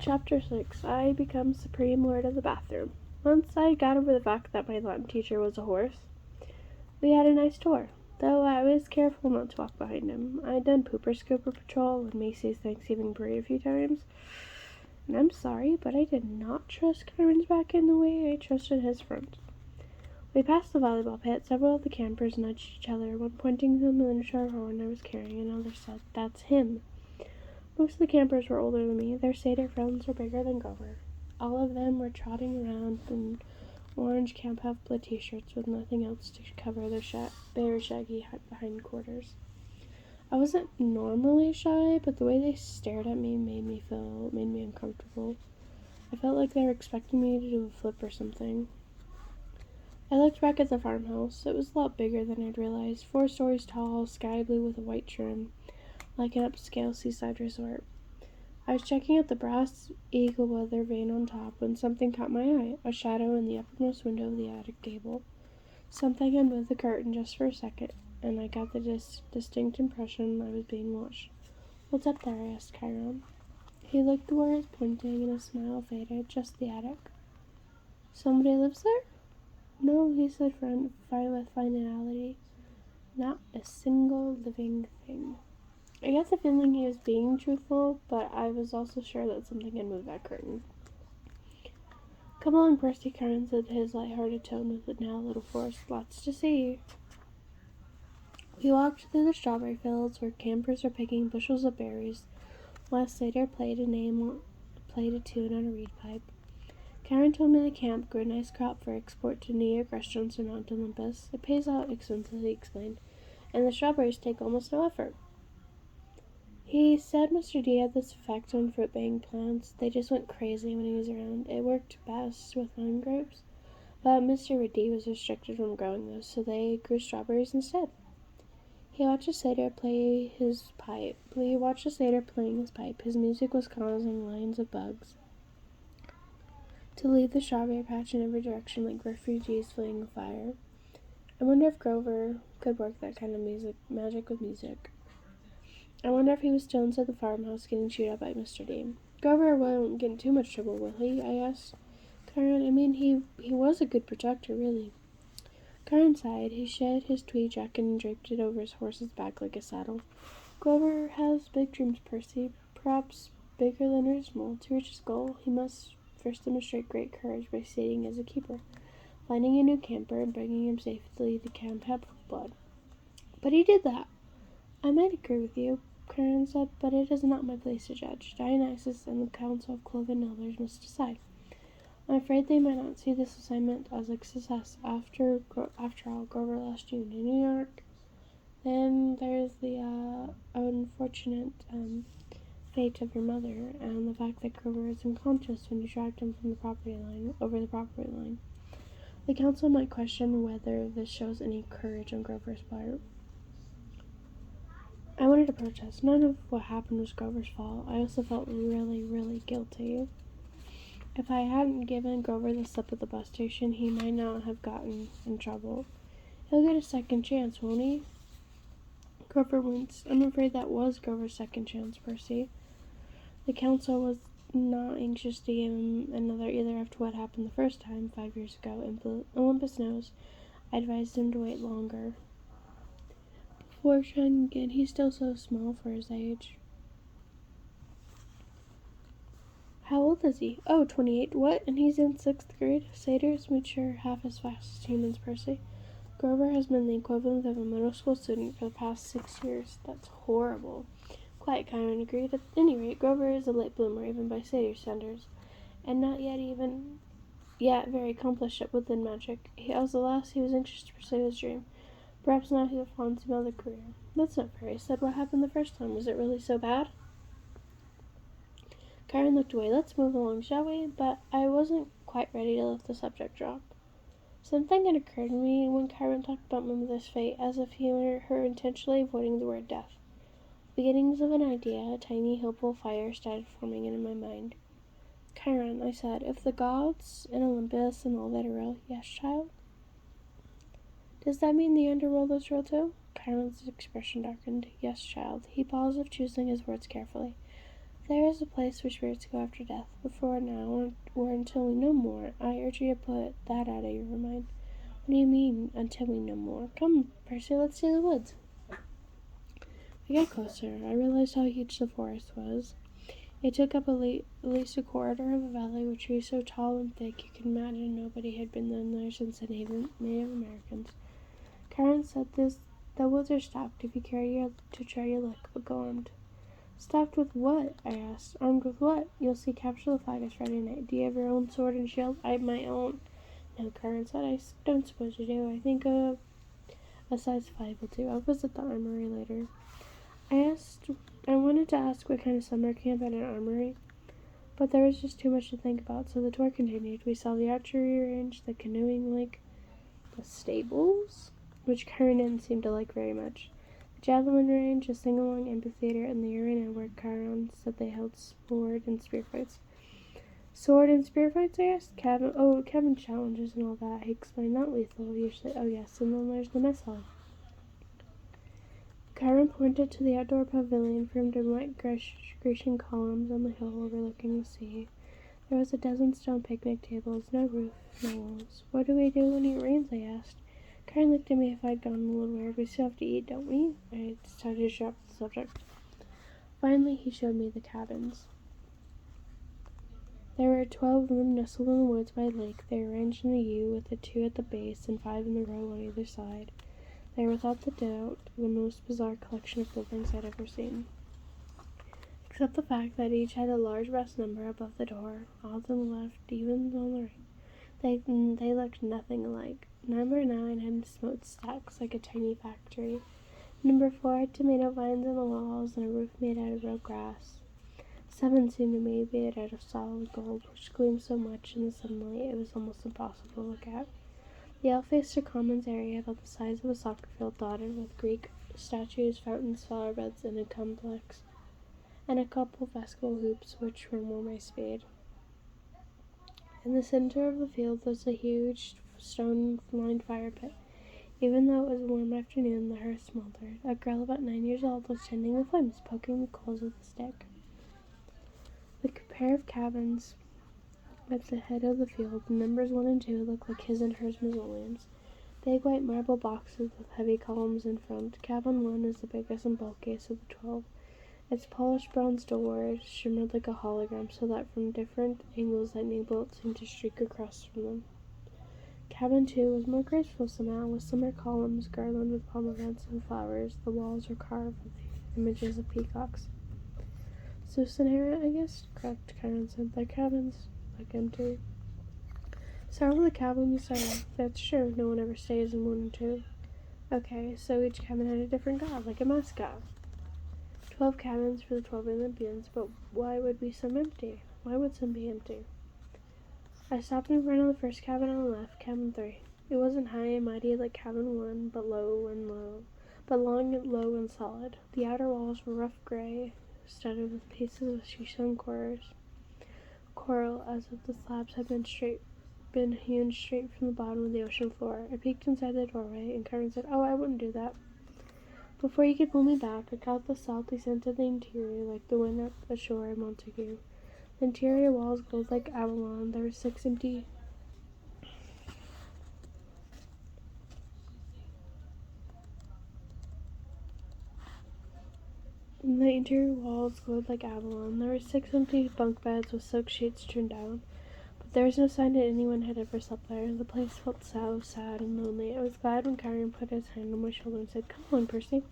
Chapter 6. I become Supreme Lord of the Bathroom. Once I got over the fact that my Latin teacher was a horse, we had a nice tour, though I was careful not to walk behind him. I'd done Pooper Scooper Patrol and Macy's Thanksgiving Parade a few times, and I'm sorry, but I did not trust Kyron's back in the way I trusted his front. We passed the volleyball pit. Several of the campers nudged each other, one pointing to the miniature horn I was carrying, another said, "That's him." Most of the campers were older than me. Their satyr friends were bigger than Grover. All of them were trotting around in orange Camp Half-Blood t-shirts with nothing else to cover their bare, shaggy hindquarters. I wasn't normally shy, but the way they stared at me made me uncomfortable. I felt like they were expecting me to do a flip or something. I looked back at the farmhouse. It was a lot bigger than I'd realized. 4 stories tall, sky blue with a white trim, like an upscale seaside resort. I was checking out the brass eagle weather vane on top when something caught my eye, a shadow in the uppermost window of the attic gable. Something had moved the curtain just for a second, and I got the distinct impression I was being watched. "What's up there?" I asked Kyron. He looked where I was pointing, and his smile faded. "Just the attic." "Somebody lives there?" "No," he said with finality. "Not a single living thing." I got the feeling he was being truthful, but I was also sure that something had moved that curtain. "Come along, Percy," Kyron said, his light-hearted tone with it now a little forced. "Lots to see." We walked through the strawberry fields where campers were picking bushels of berries, while Satyr played a tune on a reed pipe. Kyron told me the camp grew a nice crop for export to New York restaurants in Mount Olympus. "It pays out expensive," he explained, "and the strawberries take almost no effort." He said Mr. D had this effect on fruit-bearing plants. They just went crazy when he was around. It worked best with lime grapes, but Mr. D was restricted from growing those, so they grew strawberries instead. He watched a satyr playing his pipe. His music was causing lines of bugs to leave the strawberry patch in every direction like refugees fleeing a fire. I wonder if Grover could work that kind of magic with music. I wonder if he was still inside the farmhouse getting chewed up by Mr. D. "Grover won't get in too much trouble, will he?" I asked Kyron. "I mean, he was a good protector, really." Kyron sighed. He shed his tweed jacket and draped it over his horse's back like a saddle. "Grover has big dreams, Percy, perhaps bigger than reasonable. To reach his goal, he must first demonstrate great courage by staying as a keeper, finding a new camper, and bringing him safely to Camp Half-Blood. But he did that." "I might agree with you," Kyron said, "but it is not my place to judge. Dionysus and the Council of Cloven Elders must decide. I'm afraid they might not see this assignment as a success. After all, Grover lost June in New York. Then there's the unfortunate fate of your mother, and the fact that Grover is unconscious when you dragged him from over the property line. The council might question whether this shows any courage on Grover's part." I wanted to protest. None of what happened was Grover's fault. I also felt really, really guilty. If I hadn't given Grover the slip at the bus station, he might not have gotten in trouble. "He'll get a second chance, won't he?" Grover winced. "I'm afraid that was Grover's second chance, Percy." The council was not anxious to give him another either after what happened the first time, 5 years ago. Olympus knows. I advised him to wait longer before trying again. He's still so small for his age. "How old is he?" "Oh, 28. What? And he's in 6th grade? Satyrs mature half as fast as humans, Percy. Grover has been the equivalent of a middle school student for the past 6 years. That's horrible." "Quite," Kyron agreed. "At any rate, Grover is a late bloomer, even by satyr standards, and not yet very accomplished within magic. As a lass, he was anxious to pursue his dream. Perhaps now he'll find some other career." "That's not fair," I said. "What happened the first time? Was it really so bad?" Kyron looked away. "Let's move along, shall we?" But I wasn't quite ready to let the subject drop. Something had occurred to me when Kyron talked about my mother's fate, as if he were her intentionally avoiding the word death. Beginnings of an idea, a tiny, hopeful fire started forming in my mind. "Kyron," I said, "if the gods and Olympus and all that are real." "Yes, child?" "Does that mean the underworld is real too?" Kyron's expression darkened. "Yes, child." He paused, choosing his words carefully. There is a place where spirits go after death, before now, or until we know more. I urge you to put that out of your mind. What do you mean, until we know more? Come, Percy, let's see the woods. We got closer. I realized how huge the forest was. It took up at least a quarter of a valley with trees so tall and thick you could imagine nobody had been in there since the Native Americans. Karen said the woods are stocked if you care to try your luck, but go armed. Stocked with what? I asked. Armed with what? You'll see Capture the Flag is Friday night. Do you have your own sword and shield? I have my own. No, Karen said. I don't suppose you do. I think a size 5 will do. I'll visit the armory later. I wanted to ask what kind of summer camp at an armory, but there was just too much to think about, so the tour continued. We saw the archery range, the canoeing lake, the stables, which Karen didn't seem to like very much, the javelin range, a sing-along amphitheater, and the arena where Karen said they held sword and spear fights. Sword and spear fights, I asked? Cabin challenges and all that. He explained, not lethal, usually. Oh, yes, and then there's the mess hall. Karen pointed to the outdoor pavilion framed in white Grecian columns on the hill overlooking the sea. There was a dozen stone picnic tables, no roof, no walls. What do we do when it rains? I asked. Karen looked at me if I'd gone a little weird. We still have to eat, don't we? I decided to drop the subject. Finally, he showed me the cabins. There were 12 of them nestled in the woods by a lake. They were arranged in a U with the 2 at the base and 5 in the row on either side. They were without the doubt the most bizarre collection of buildings I'd ever seen. Except the fact that each had a large brass number above the door, all to the left, even on the right. They looked nothing alike. Number 9 had smokestacks like a tiny factory. Number 4 had tomato vines on the walls and a roof made out of real grass. 7 seemed to me made out of solid gold, which gleamed so much in the sunlight it was almost impossible to look at. The L faced a commons area about the size of a soccer field dotted with Greek statues, fountains, flower beds, and a complex, and a couple basketball hoops which were more my speed. In the center of the field was a huge stone-lined fire pit. Even though it was a warm afternoon, the hearth smoldered. A girl about 9 years old was tending the flames, poking the coals with a stick. The pair of cabins at the head of the field, numbers 1 and 2, looked like his and hers mausoleums. Big white marble boxes with heavy columns in front. Cabin 1 is the biggest and bulkiest of the 12. Its polished bronze doors shimmered like a hologram, so that from different angles lightning bolts seemed to streak across from them. Cabin 2 was more graceful somehow, with summer columns garlanded with pomegranates and flowers. The walls were carved with images of peacocks. So Sahara, I guess? Correct, Karen said. Their cabins look empty. Start with the cabin we start off. That's true, no one ever stays in 1 and 2. Okay, so each cabin had a different god, like a mascot. 12 cabins for the 12 Olympians, but why would be some empty? Why would some be empty? I stopped in front of the first cabin on the left, cabin 3. It wasn't high and mighty like cabin 1, but long and low and solid. The outer walls were rough gray, studded with pieces of shoeshone coral, as if the slabs had been hewn straight from the bottom of the ocean floor. I peeked inside the doorway, and Karen said, "Oh, I wouldn't do that." Before he could pull me back, I caught the salty scent of the interior, like the wind up ashore in Montague. The interior walls glowed like Avalon. There were 6 empty bunk beds with silk sheets turned down, but there was no sign that anyone had ever slept there. The place felt so sad and lonely. I was glad when Karen put his hand on my shoulder and said, "Come on, Percy."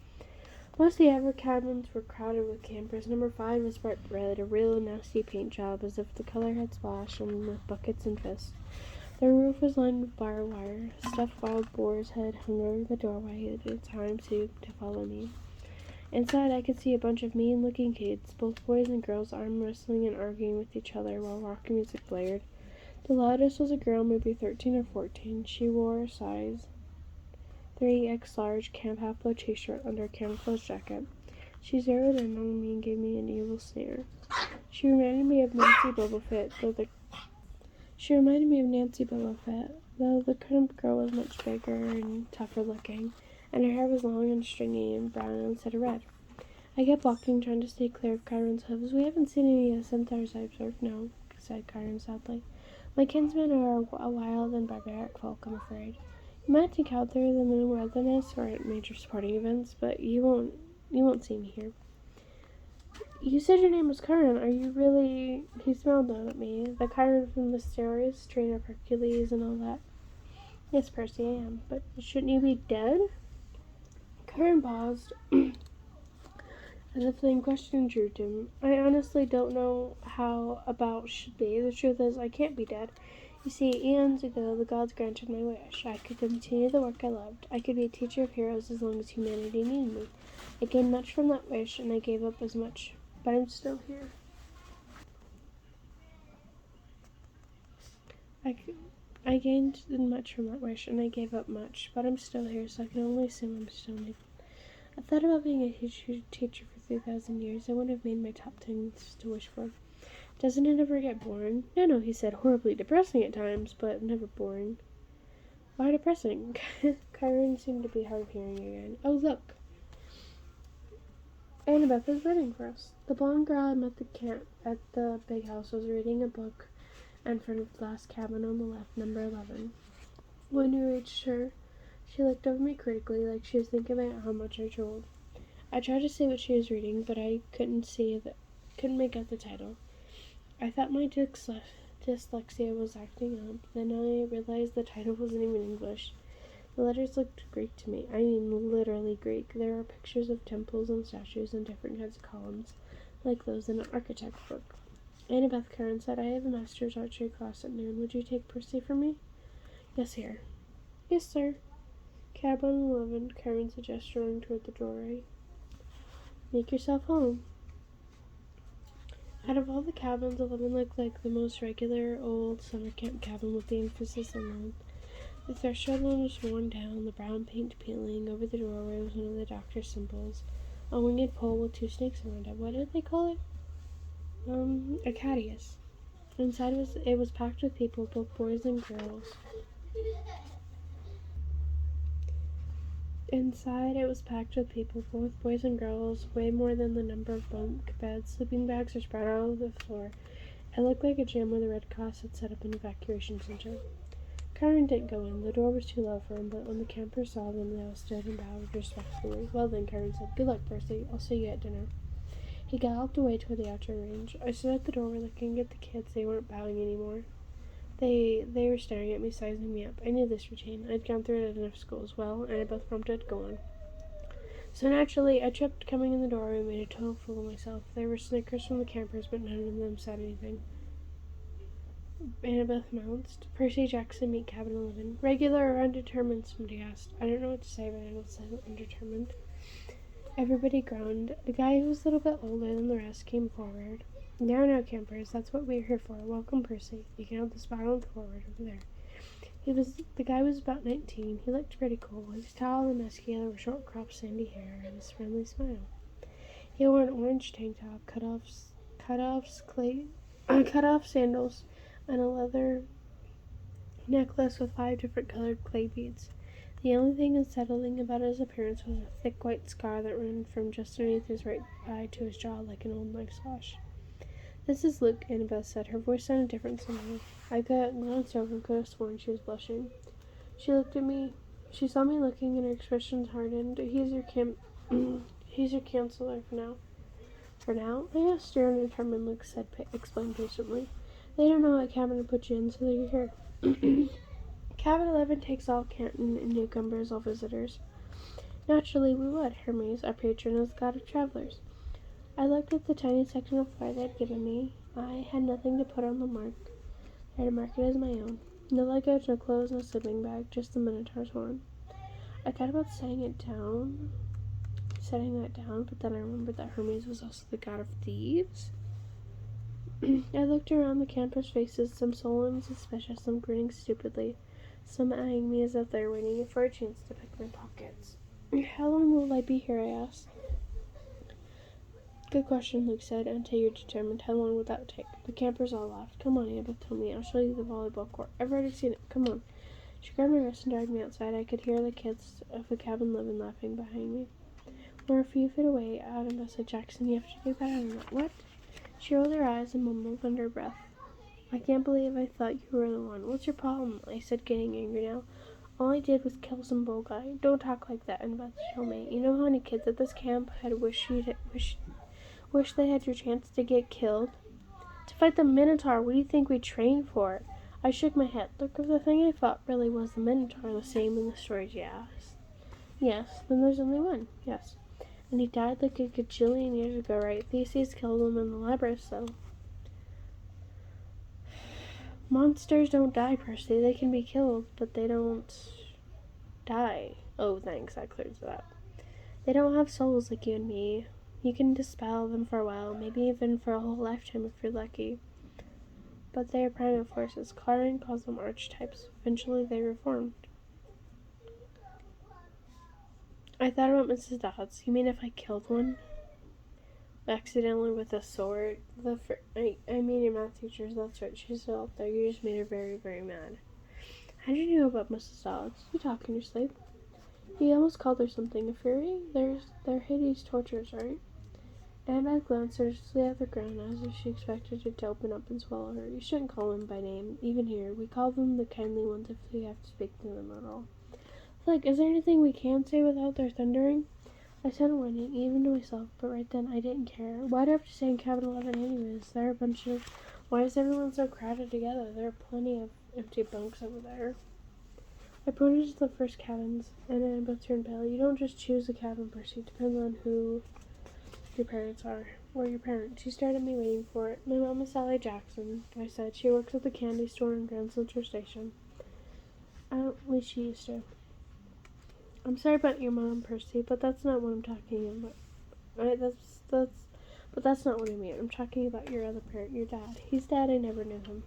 Most of the other cabins were crowded with campers. Number 5 was bright red, a real nasty paint job, as if the color had splashed on with buckets and fists. The roof was lined with barbed wire. A stuffed wild boar's head hung over the doorway at its time to follow me. Inside, I could see a bunch of mean-looking kids, both boys and girls, arm wrestling and arguing with each other while rock music blared. The loudest was a girl, maybe 13 or 14. She wore a size 3X large camp half-bow t-shirt under a camouflage jacket. She zeroed in on me and gave me an evil stare. She reminded me of Nancy Boba Fett, though the current girl was much bigger and tougher looking, and her hair was long and stringy and brown instead of red. I kept walking, trying to stay clear of Chiron's hooves. We haven't seen any of the centaurs I observed, no, said Chiron sadly. My kinsmen are a wild and barbaric folk, I'm afraid. You might encounter them in the wilderness or at major sporting events, but you won't see me here. You said your name was Chiron. Are you really? He smiled down at me. The Chiron from the stories, train of Hercules and all that. Yes, Percy, I am. But shouldn't you be dead? Chiron paused, as if the question intrigued him. I honestly don't know how about should be. The truth is, I can't be dead. You see, eons ago, the gods granted my wish. I could continue the work I loved. I could be a teacher of heroes as long as humanity needed me. I gained much from that wish, and I gave up as much. But I'm still here. I gained much from that wish, and I gave up much. But I'm still here, so I can only assume I'm still me. I thought about being a teacher for 3,000 years. I wouldn't have made my top 10 to wish for. Doesn't it ever get boring? No, he said, horribly depressing at times, but never boring. Why depressing? Chiron seemed to be hard of hearing again. Oh, look. Annabeth is waiting for us. The blonde girl I met at the big house was reading a book in front of the last cabin on the left, number 11. When we reached her, she looked over me critically, like she was thinking about how much I told. I tried to see what she was reading, but I couldn't make out the title. I thought my dyslexia was acting up. Then I realized the title wasn't even English. The letters looked Greek to me. I mean, literally Greek. There were pictures of temples and statues and different kinds of columns, like those in an architect book. Annabeth Chiron said, I have a master's archery class at noon. Would you take Percy for me? Yes, here. Yes, sir. Cabin 11, Chiron said, gesturing toward the doorway. Make yourself home. Out of all the cabins, 11 looked like the most regular old summer camp cabin with the emphasis on loan. The threshold was worn down, the brown paint peeling. Over the doorway was one of the doctor's symbols, a winged pole with 2 snakes around it. What did they call it? A cadius. Inside it was packed with people, both boys and girls. Inside it was packed with people, both boys and girls, way more than the number of bunk beds. Sleeping bags were spread out on the floor. It looked like a gym where the Red Cross had set up an evacuation center. Chiron didn't go in. The door was too low for him, but when the campers saw them, they all stood and bowed respectfully. Well then, Chiron said, good luck, Percy. I'll see you at dinner. He galloped away toward the outdoor range. I stood at the doorway looking at the kids. They weren't bowing anymore. They were staring at me, sizing me up. I knew this routine. I'd gone through it at enough schools. Well, and I both prompted, go on. So naturally, I tripped coming in the doorway and made a total fool of myself. There were snickers from the campers, but none of them said anything. Annabeth announced. Percy Jackson, meet Cabin 11. Regular or undetermined, somebody asked. I don't know what to say, but I will say undetermined. Everybody groaned. The guy who was a little bit older than the rest came forward. Now, campers, that's what we're here for. Welcome, Percy. You can have the spot on forward over there. The guy was about 19. He looked pretty cool. He was tall and muscular with short cropped sandy hair and his friendly smile. He wore an orange tank top, cut off sandals, and a leather necklace with 5 different colored clay beads. The only thing unsettling about his appearance was a thick white scar that ran from just underneath his right eye to his jaw like an old knife slash. This is Luke, Annabeth said. Her voice sounded different somehow. I glanced over and could have sworn she was blushing. She looked at me. She saw me looking, and her expression hardened. He's your counselor for now. For now? I asked you're undetermined, Luke said, explained patiently. They don't know what cabin to put you in, so you're here. Cabin 11 takes all Canton and newcomers, all visitors. Naturally, we would. Hermes, our patron, is the god of travelers. I looked at the tiny section of floor they had given me. I had nothing to put on the mark. I had to mark it as my own. No luggage, no clothes, no sleeping bag, just the Minotaur's horn. I thought about setting that down, but then I remembered that Hermes was also the god of thieves. I looked around the campers' faces, some sullen, suspicious, some grinning stupidly, some eyeing me as if they were waiting for a chance to pick my pockets. How long will I be here? I asked. Good question, Luke said, until you're determined. How long would that take? The campers all laughed. Come on, Annabeth told me. I'll show you the volleyball court. I've already seen it. Come on. She grabbed my wrist and dragged me outside. I could hear the kids of the cabin 11 laughing behind me. We're a few feet away, Annabeth said. Jackson, you have to do better than that. What? She rolled her eyes and mumbled under her breath. I can't believe I thought you were the one. What's your problem? I said, getting angry now. All I did was kill some bull guy. Don't talk like that, Annabeth told me. You know how many kids at this camp had wish they had your chance to get killed? To fight the Minotaur, what do you think we trained for? I shook my head. Look, if the thing I fought really was the Minotaur, the same in the stories you asked. Yes, then there's only one. Yes. And he died like a gajillion years ago, right? Theseus killed him in the labyrinth, so. Monsters don't die, Percy. They can be killed, but they don't die. Oh, thanks. That clears it up. They don't have souls like you and me. You can dispel them for a while, maybe even for a whole lifetime if you're lucky. But they are primal forces. Clarion calls them archetypes. Eventually they reformed. I thought about Mrs. Dodds. You mean if I killed one? Accidentally with a sword? I mean your math teachers, that's right. She's still up there. You just made her very, very mad. How did you know about Mrs. Dodds? You talk in your sleep. You almost called her something. A fury? They're Hades tortures, right? Annabeth glanced urgently at the ground as if she expected it to open up and swallow her. You shouldn't call them by name, even here. We call them the kindly ones if we have to speak to them at all. Like, is there anything we can say without their thundering? I said whining, even to myself, but right then I didn't care. Why do I have to stay in cabin 11 anyways? There are a bunch of... Why is everyone so crowded together? There are plenty of empty bunks over there. I pointed to the first cabins, and Annabeth turned pale. You don't just choose a cabin, Percy. It depends on who your parents are. Or your parents. She stared at me waiting for it. My mom is Sally Jackson, I said. She works at the candy store in Grand Central Station. At least she used to. I'm sorry about your mom, Percy, but that's not what I'm talking about. But that's not what I mean. I'm talking about your other parent, your dad. He's dead. I never knew him.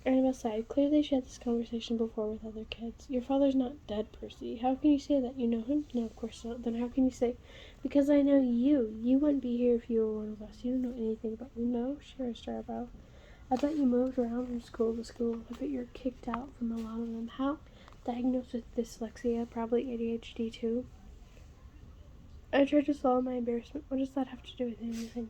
Annabeth sighed. Clearly she had this conversation before with other kids. Your father's not dead, Percy. How can you say that? You know him? No, of course not. Then how can you say, because I know you. You wouldn't be here if you were one of us. You don't know anything about me. No? She raised her eyebrow. I bet you moved around from school to school. I bet you're kicked out from a lot of them. How? Diagnosed with dyslexia, probably ADHD too. I tried to swallow my embarrassment. What does that have to do with anything?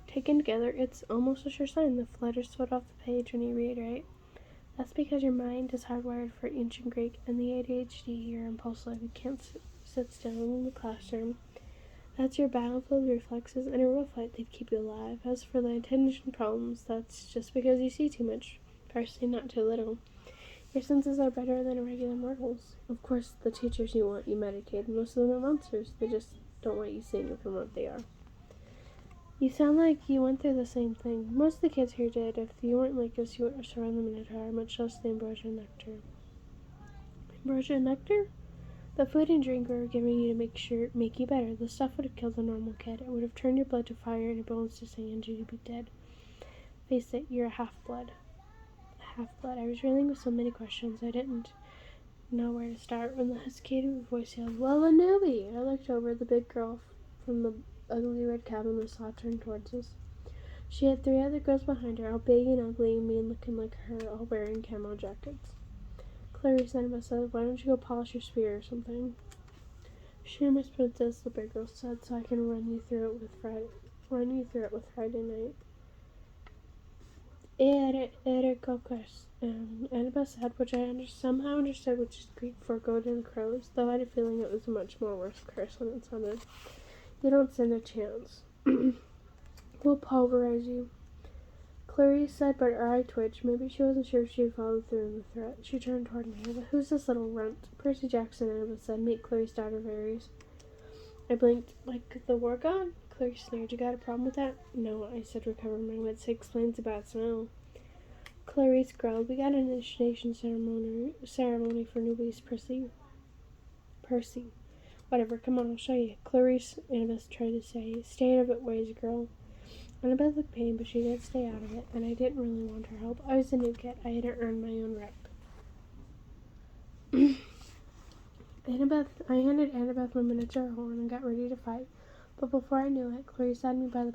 Taken together, it's almost a sure sign. The letters sweat off the page when you read, right? That's because your mind is hardwired for ancient Greek, and the ADHD, you're impulsive. You can't sit still in the classroom. That's your battlefield reflexes. In a real fight, they'd keep you alive. As for the attention problems, that's just because you see too much. Percy, not too little. Your senses are better than regular mortals. Of course, the teachers you want you medicated. Most of them are monsters. They just don't want you seeing from what they are. You sound like you went through the same thing. Most of the kids here did. If you weren't like us, you wouldn't surround the Minotaur, much less the ambrosia nectar. Ambrosia nectar? The food and drink we were giving you to make you better. The stuff would have killed a normal kid. It would have turned your blood to fire and your bones to sand, and you'd be dead. Face it, you're a half-blood. I was reeling with so many questions, I didn't know where to start when the hesitating voice yelled, Well, Anubi! I looked over. The big girl from the ugly red cabin we saw turned towards us. She had 3 other girls behind her, all big and ugly and mean looking like her, all wearing camo jackets. Clarice said, Why don't you go polish your spear or something? Sure, Miss Princess, the big girl said, so I can run you through it with Friday night. Ericocus, Annabeth said, which I somehow understood, which is Greek for go to the crows, though I had a feeling it was a much more worse curse than it sounded. You don't stand a chance. We'll pulverize you. Clarice said, but her eye twitched. Maybe she wasn't sure if she would follow through on the threat. She turned toward me. But who's this little runt? Percy Jackson, Annabeth said. Meet Clarice, daughter of Ares. I blinked. Like the war god? Clarice sneered. You got a problem with that? No, I said, recovering my wits. It explains the bad smell. Clarice growled. We got an initiation ceremony for newbies, Percy. Whatever, come on, I'll show you. Clarice, Annabeth tried to say. Stay out of it, ways, girl. Annabeth looked pained, but she did stay out of it, and I didn't really want her help. I was a new kid. I hadn't earned my own rep. I handed Annabeth my miniature horn and got ready to fight, but before I knew it, Clarice had me by the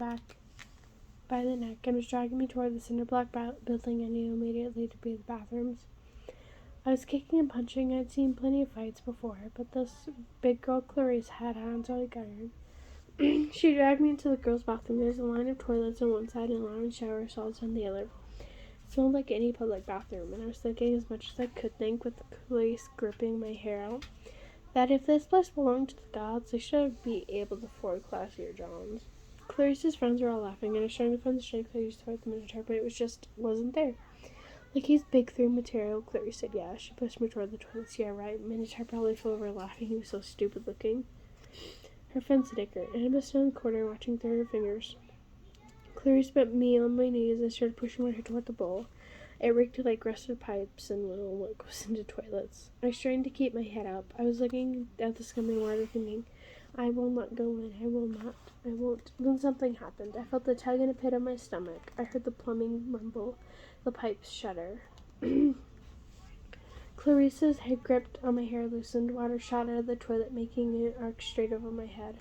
neck, and was dragging me toward the cinder block building I knew immediately to be the bathrooms. I was kicking and punching. I'd seen plenty of fights before, but this big girl Clarice had hands like iron. She dragged me into the girls' bathroom. There's a line of toilets on one side and a line of shower stalls on the other. It smelled like any public bathroom, and I was thinking as much as I could think with Clarice gripping my hair out, that if this place belonged to the gods, they should be able to afford classier Johns. Clarice's friends were all laughing, and I was trying to find the strength I used to fight the Minotaur, but wasn't there. Like he's big through material, Clarice said. Yeah, she pushed me toward the toilets. Yeah, right. Minotaur probably fell over laughing. He was so stupid looking. Her friend snickered. Annabelle stood in the corner watching through her fingers. Clarice put me on my knees and started pushing my head toward the bowl. It reeked like rusted pipes and little what goes into toilets. I strained to keep my head up. I was looking at the scummy water thinking, I will not go in. I will not. I won't. Then something happened. I felt the tug in a pit of my stomach. I heard the plumbing rumble, the pipes shudder. Clarice's head gripped on my hair, loosened. Water shot out of the toilet, making an arc straight over my head.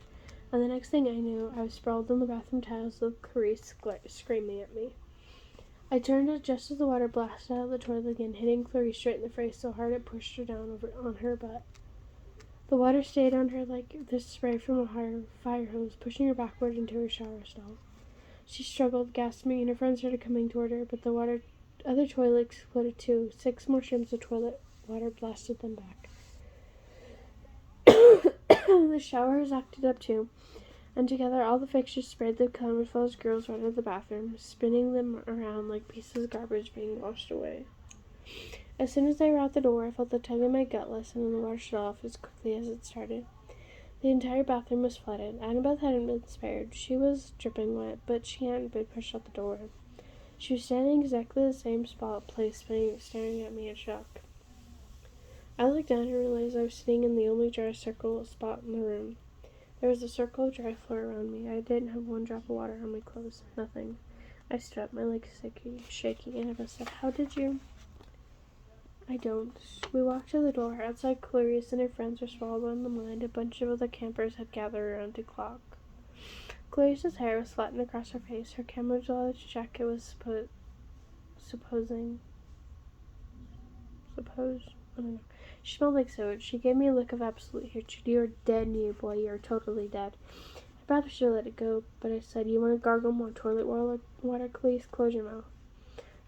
And the next thing I knew, I was sprawled on the bathroom tiles with Clarice screaming at me. I turned just as the water blasted out of the toilet again, hitting Clarice straight in the face so hard it pushed her down on her butt. The water stayed on her like the spray from a fire hose, pushing her backward into her shower stall. She struggled, gasping, and her friends started coming toward her, but the other toilet exploded too. 6 more streams of toilet water blasted them back. The showers acted up too, and together all the fixtures sprayed the colorful as girls ran out of the bathroom, spinning them around like pieces of garbage being washed away. As soon as they were out the door, I felt the tug in my gut lessen and the water shut off as quickly as it started. The entire bathroom was flooded. Annabeth hadn't been spared. She was dripping wet, but she hadn't been pushed out the door. She was standing exactly the same place, staring at me in shock. I looked down and realized I was sitting in the only dry circle spot in the room. There was a circle of dry floor around me. I didn't have one drop of water on my clothes. Nothing. I stood up, my legs shaky. Annabeth said, How did you? I don't. We walked to the door. Outside, Clarice and her friends were sprawled on the mud. A bunch of other campers had gathered around to talk. Clarice's hair was flattened across her face. Her camouflage jacket was I don't know. She smelled like sewage. She gave me a look of absolute hatred. You're dead, new boy. You're totally dead. I probably should have let it go, but I said, You want to gargle more toilet water, Clarice? Close your mouth.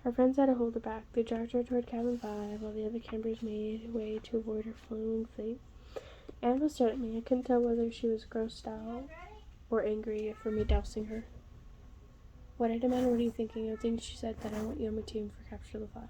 Her friends had to hold her back. They dragged her toward cabin 5, while the other campers made way to avoid her flowing fate. Annabelle stared at me. I couldn't tell whether she was grossed out or angry for me dousing her. What I demanded, what are you thinking? I think she said that I want you on my team for Capture the Flag.